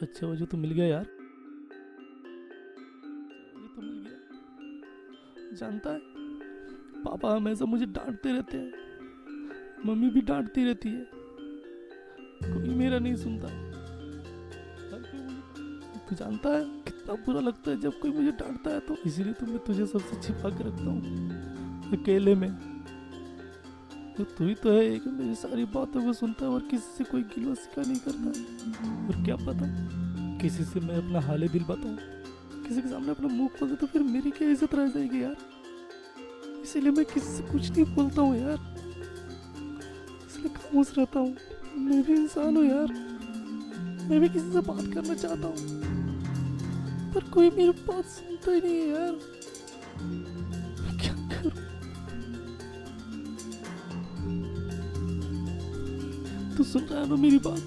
अच्छा वजह तो मिल गया यार, वजह तो मिल गया। जानता है, पापा हमेशा मुझे डांटते रहते हैं, मम्मी भी डांटती रहती है, कोई मेरा नहीं सुनता। तू जानता है कितना बुरा लगता है जब कोई मुझे डांटता है, तो इसीलिए तो मैं तुझे सबसे छिपा के रखता हूँ अकेले में। तो तू ही तो है एक मेरी सारी बातों को सुनता है और किसी से कोई गिला शिका नहीं करता। और क्या पता किसी से मैं अपना हाल दिल बताऊं, किसी के सामने अपना मुंह खोल दे तो फिर मेरी क्या इज्जत रह जाएगी यार। इसीलिए मैं किसी से कुछ नहीं बोलता हूँ यार, इसलिए खामोश रहता हूँ। मैं भी इंसान हूँ यार, मैं भी किसी से बात करना चाहता हूँ, पर कोई मेरी बात सुनता ही नहीं है यार। मैं क्या करूं? तू सुन रहा है ना मेरी बात,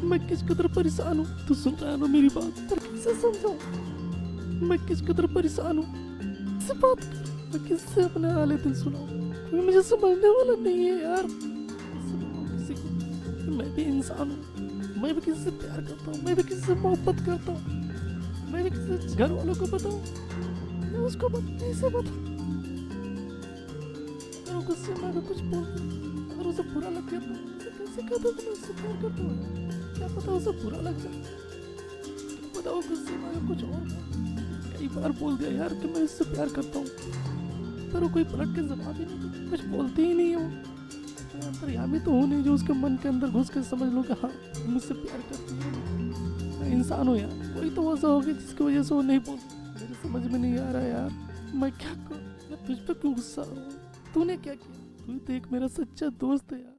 मैं किस कदर परेशान हूँ। तू सुन रहा है ना मेरी बात, पर किससे समझाऊं मैं किस कदर परेशान हूँ। किससे बात करूं, मैं किससे अपने हाल दिल सुनाऊं। कोई मुझे समझने वाला नहीं है यार। किसी को, मैं भी इंसान हूँ, मैं भी किसी से प्यार करता हूँ, मैं भी किसी से मोहब्बत करता हूँ, मैं भी किसी घर वालों को बताऊं, मैं उसको कैसे बताऊं। अगर वो गुस्से में अगर कुछ बोल, अगर उसे बुरा लग गया तो कैसे कहता हूँ मैं उससे प्यार करता हूँ। क्या पता उसे बुरा लग जाए, क्या पता वो गुस्से में अगर कुछ और कई बार बोल दिया यार कि मैं इससे प्यार करता हूँ, पर वो कोई पलट के जवाब ही नहीं, कुछ बोलती ही नहीं है वो। मैं अंतर्यामी तो हूँ नहीं जो उसके मन के अंदर घुस के समझ लूँ कि हाँ मुझसे प्यार करती है। मैं इंसान हूँ यार, कोई तो ऐसा होगा जिसकी वजह से वो नहीं बोल। मेरे समझ में नहीं आ रहा यार, मैं क्या करूँ। मैं तुझ पे क्यों गुस्सा हूँ, तूने क्या किया। तू तो एक मेरा सच्चा दोस्त है यार।